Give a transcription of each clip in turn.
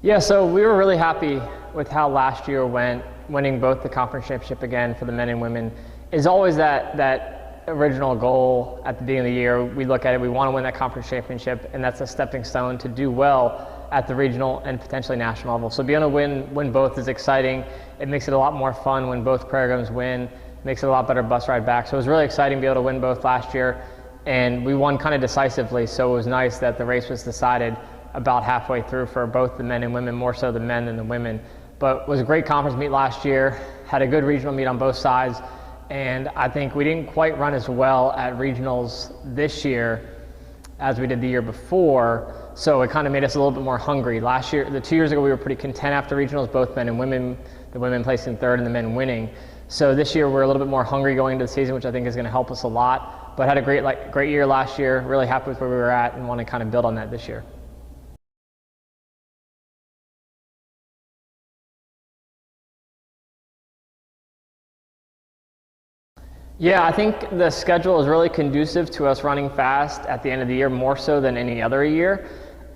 Yeah, so we were really happy with how last year went, winning both the conference championship again for the men and women. Is always that original goal at the beginning of the year. We look at it, we want to win that conference championship, and that's a stepping stone to do well at the regional and potentially national level. So being able to win both is exciting. It makes it a lot more fun when both programs win. Makes it a lot better bus ride back. So it was really exciting to be able to win both last year, and we won kind of decisively. So it was nice that the race was decided about halfway through for both the men and women, more so the men than the women. But it was a great conference meet last year, had a good regional meet on both sides, and I think we didn't quite run as well at regionals this year as we did the year before, so it kind of made us a little bit more hungry. Last year, 2 years ago, we were pretty content after regionals, both men and women, the women placing third and the men winning. So this year we're a little bit more hungry going into the season, which I think is going to help us a lot, but had a great year last year, really happy with where we were at and want to kind of build on that this year. Yeah, I think the schedule is really conducive to us running fast at the end of the year, more so than any other year.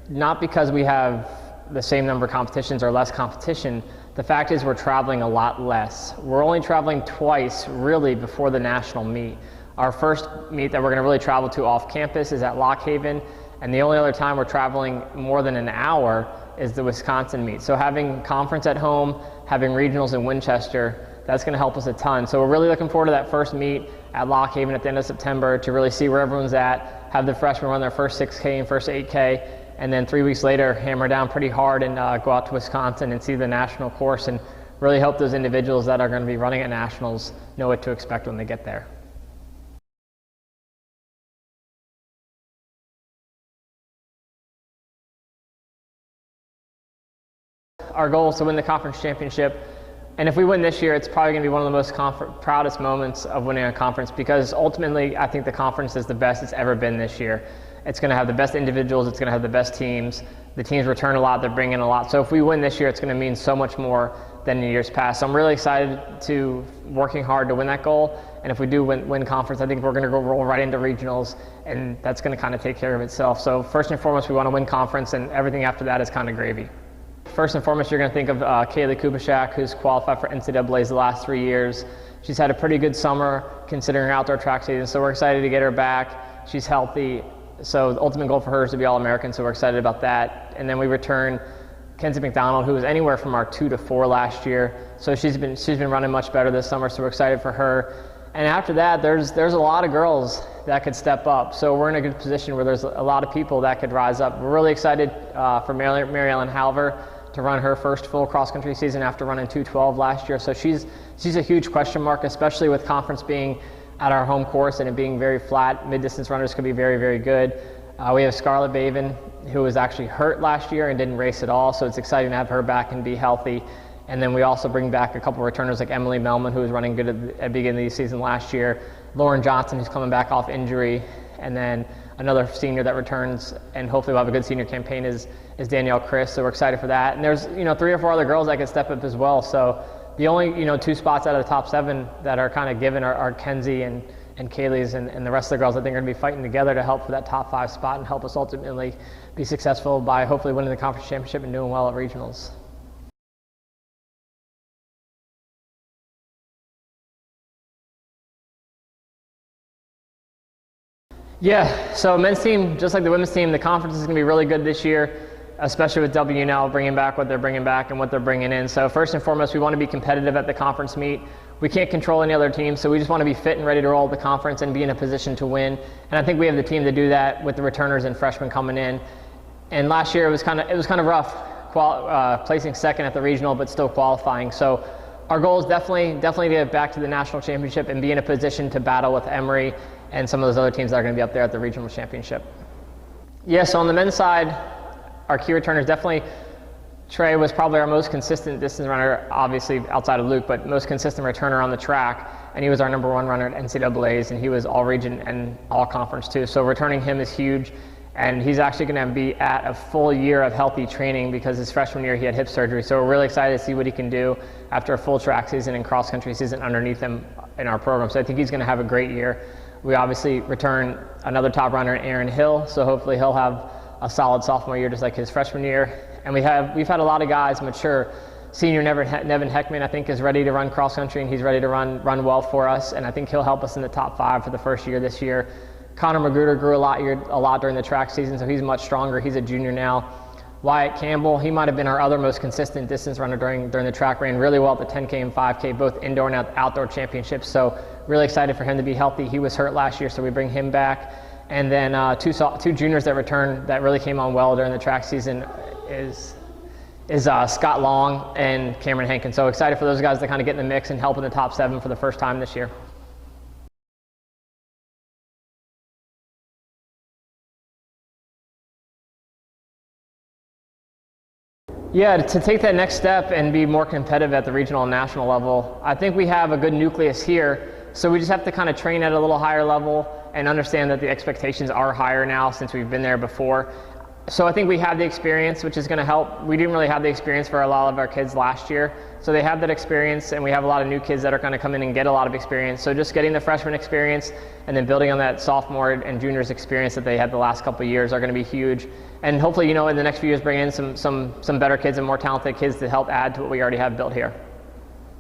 Not because we have the same number of competitions or less competition. The fact is we're traveling a lot less. We're only traveling twice, really, before the national meet. Our first meet that we're going to really travel to off campus is at Lock Haven, and the only other time we're traveling more than an hour is the Wisconsin meet. So having conference at home, having regionals in Winchester, that's going to help us a ton. So we're really looking forward to that first meet at Lock Haven at the end of September to really see where everyone's at, have the freshmen run their first 6K and first 8K, and then 3 weeks later hammer down pretty hard and go out to Wisconsin and see the national course and really hope those individuals that are going to be running at nationals know what to expect when they get there. Our goal is to win the conference championship. And if we win this year, it's probably going to be one of the most proudest moments of winning a conference, because ultimately I think the conference is the best it's ever been this year. It's going to have the best individuals, it's going to have the best teams. The teams return a lot, they're bringing in a lot. So if we win this year, it's going to mean so much more than in years past. So I'm really excited to working hard to win that goal. And if we do win conference, I think we're going to go roll right into regionals, and that's going to kind of take care of itself. So first and foremost, we want to win conference, and everything after that is kind of gravy. First and foremost, you're going to think of Kaylee Kubishak, who's qualified for NCAA's the last 3 years. She's had a pretty good summer considering her outdoor track season, so we're excited to get her back. She's healthy, so the ultimate goal for her is to be All-American, so we're excited about that. And then we return Kenzie McDonald, who was anywhere from our 2 to 4 last year, so she's been running much better this summer, so we're excited for her. And after that, there's a lot of girls that could step up, so we're in a good position where there's a lot of people that could rise up. We're really excited for Mary Ellen Halver to run her first full cross-country season after running 2:12 last year. So she's a huge question mark, especially with conference being at our home course and it being very flat. Mid-distance runners could be very, very good. We have Scarlett Baven, who was actually hurt last year and didn't race at all, so it's exciting to have her back and be healthy. And then we also bring back a couple of returners like Emily Melman, who was running good at the beginning of the season last year, Lauren Johnson, who's coming back off injury, and then another senior that returns, and hopefully we'll have a good senior campaign, is Danielle Chris, so we're excited for that. And there's 3 or 4 other girls that could step up as well. So the only 2 spots out of the top 7 that are kind of given are Kenzie and Kaylee's, and the rest of the girls I think are going to be fighting together to help for that top 5 spot and help us ultimately be successful by hopefully winning the conference championship and doing well at regionals. Yeah, so men's team, just like the women's team, the conference is going to be really good this year, especially with WNL bringing back what they're bringing back and what they're bringing in. So first and foremost, we want to be competitive at the conference meet. We can't control any other team, so we just want to be fit and ready to roll at the conference and be in a position to win. And I think we have the team to do that with the returners and freshmen coming in. And last year it was kind of rough, placing second at the regional, but still qualifying. So our goal is definitely to get back to the national championship and be in a position to battle with Emory and some of those other teams that are going to be up there at the regional championship. Yeah, so on the men's side, our key returners definitely, Trey was probably our most consistent distance runner, obviously outside of Luke, but most consistent returner on the track, and he was our #1 runner at NCAA's, and he was all region and all conference too. So returning him is huge, and he's actually going to be at a full year of healthy training because his freshman year he had hip surgery. So we're really excited to see what he can do after a full track season and cross country season underneath him in our program. So I think he's going to have a great year. We obviously return another top runner, Aaron Hill, so hopefully he'll have a solid sophomore year just like his freshman year. And we've had a lot of guys mature. Senior Nevin Heckman, I think, is ready to run cross country, and he's ready to run well for us, and I think he'll help us in the top 5 for the first year this year. Connor Magruder grew a lot during the track season, so he's much stronger. He's a junior now. Wyatt Campbell, he might have been our other most consistent distance runner during the track, ran really well at the 10K and 5K, both indoor and outdoor championships, so really excited for him to be healthy. He was hurt last year, so we bring him back. And then two juniors that returned that really came on well during the track season is Scott Long and Cameron Hankin. So excited for those guys to kind of get in the mix and help in the top 7 for the first time this year. Yeah, to take that next step and be more competitive at the regional and national level, I think we have a good nucleus here. So we just have to kind of train at a little higher level and understand that the expectations are higher now since we've been there before. So I think we have the experience, which is going to help. We didn't really have the experience for a lot of our kids last year. So they have that experience, and we have a lot of new kids that are going to come in and get a lot of experience. So just getting the freshman experience and then building on that sophomore and juniors experience that they had the last couple of years are going to be huge. And hopefully, in the next few years, bring in some better kids and more talented kids to help add to what we already have built here.